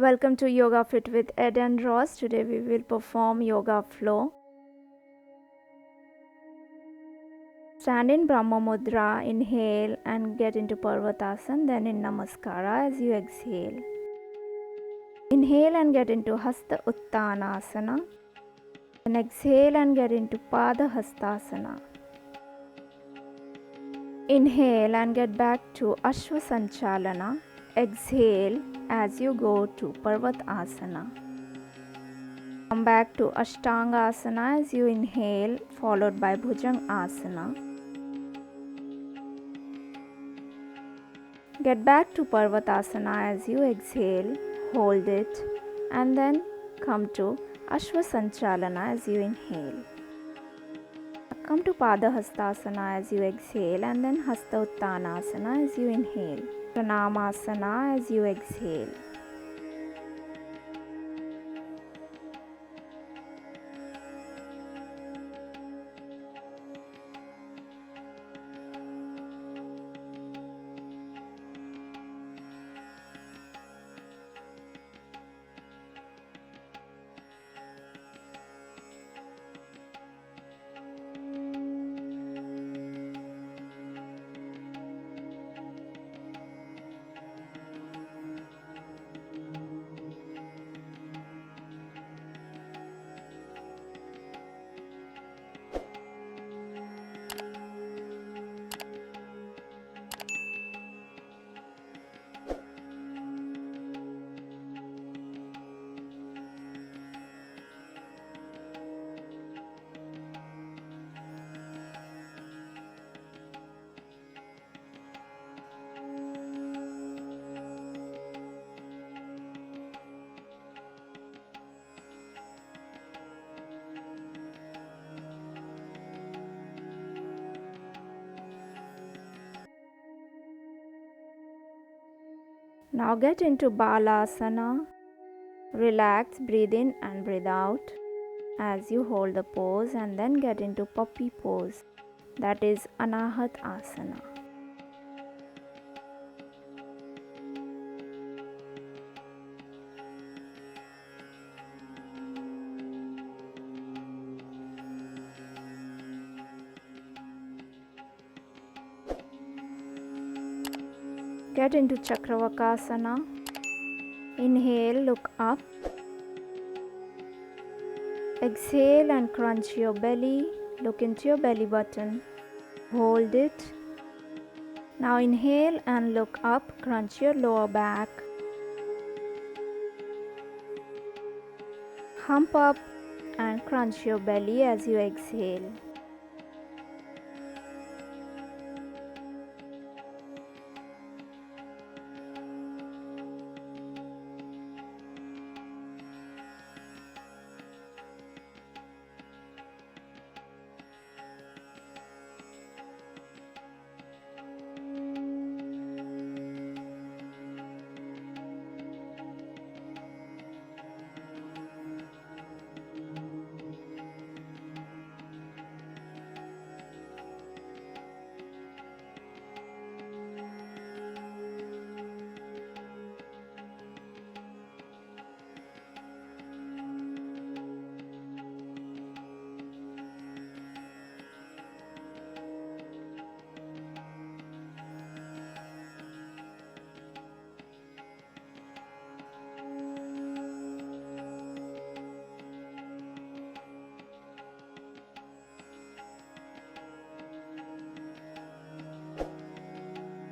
Welcome to Yoga Fit with Ed and Ross. Today we will perform yoga flow. Stand in Brahma Mudra, inhale and get into Parvatasana, then in Namaskara as you exhale. Inhale and get into Hasta Uttanasana. Then exhale and get into Pada Hastasana. Inhale and get back to Ashwa Sanchalana. Exhale as you go to Parvatasana. Come back to Ashtangasana as you inhale, followed by Bhujangasana. Get back to Parvatasana as you exhale, hold it, and then come to Ashwa Sanchalana as you inhale. Come to Pada Hastasana as you exhale, and then Hasta Uttanasana as you inhale. Pranamasana as you exhale. Now get into Balasana. Relax, breathe in and breathe out as you hold the pose, and then get into puppy pose, that is Anahat Asana. Get into Chakravakasana. Inhale, look up. Exhale and crunch your belly. Look into your belly button. Hold it. Now inhale and look up. Crunch your lower back. Hump up and crunch your belly as you exhale.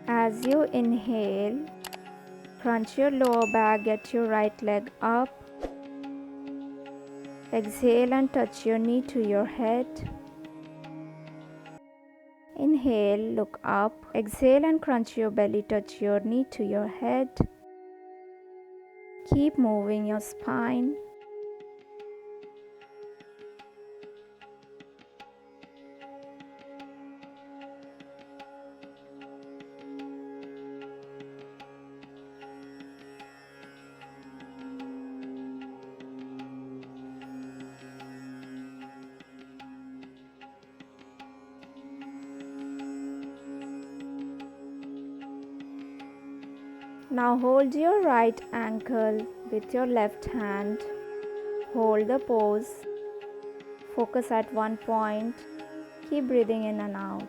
As you inhale, crunch your lower back, get your right leg up. Exhale and touch your knee to your head. Inhale, look up. Exhale and crunch your belly, touch your knee to your head. Keep moving your spine. Now hold your right ankle With your left hand, hold the pose. Focus at one point. Keep breathing in and out.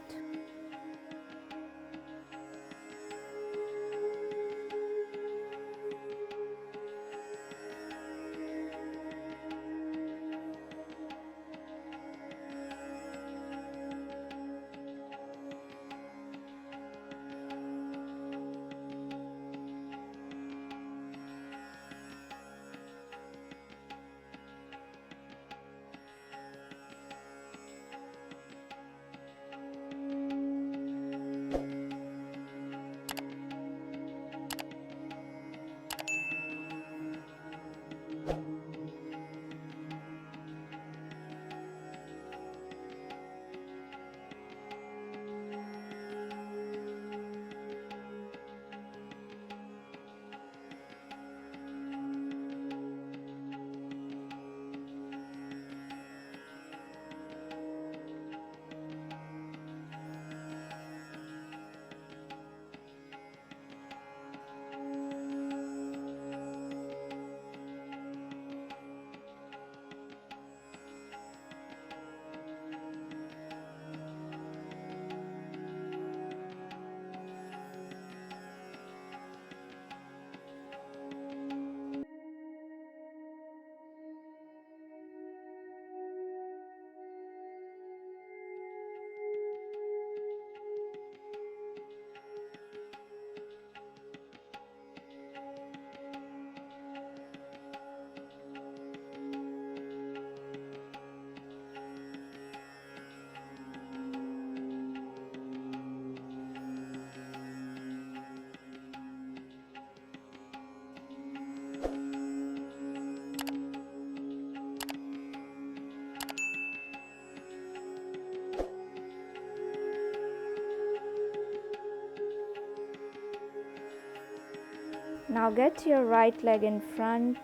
Now get your right leg in front.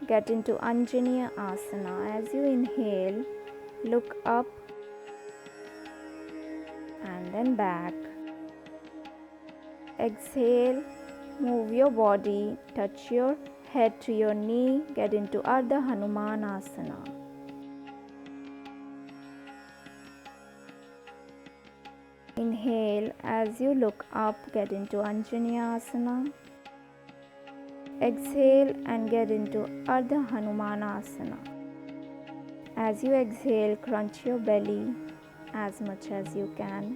Get into Anjaneya Asana. As you inhale, look up and then back. Exhale, move your body, touch your head to your knee, get into Ardha Hanuman Asana. Inhale, as you look up, get into Anjaneya Asana. Exhale and get into Ardha Hanuman Asana. As you exhale, crunch your belly as much as you can.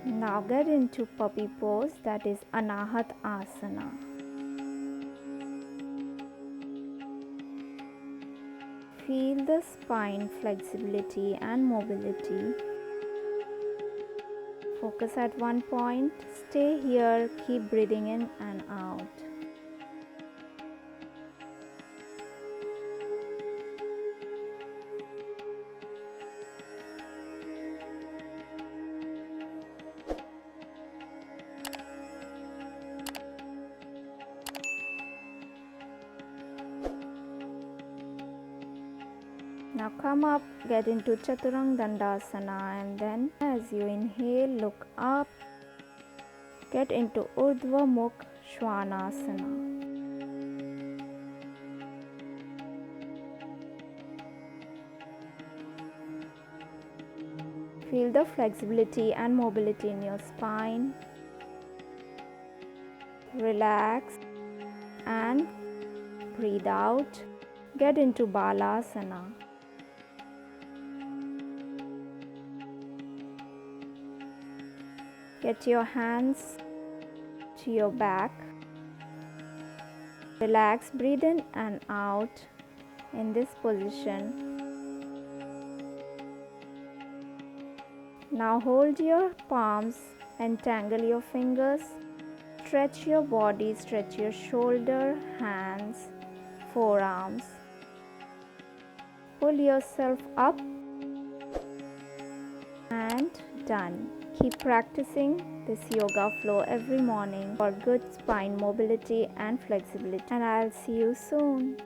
Now get into puppy pose, that is Anahat Asana. Feel the spine flexibility and mobility. Focus at one point, stay here, keep breathing in and out. Now come up, get into Chaturanga Dandasana, and then as you inhale, look up, get into Urdhva Mukh Svanasana. Feel the flexibility and mobility in your spine. Relax and breathe out. Get into Balasana. Get your hands to your back. Relax, breathe in and out in this position. Now hold your palms, entangle your fingers, stretch your body, stretch your shoulder, hands, forearms. Pull yourself up and done. Keep practicing this yoga flow every morning for good spine mobility and flexibility. And I'll see you soon.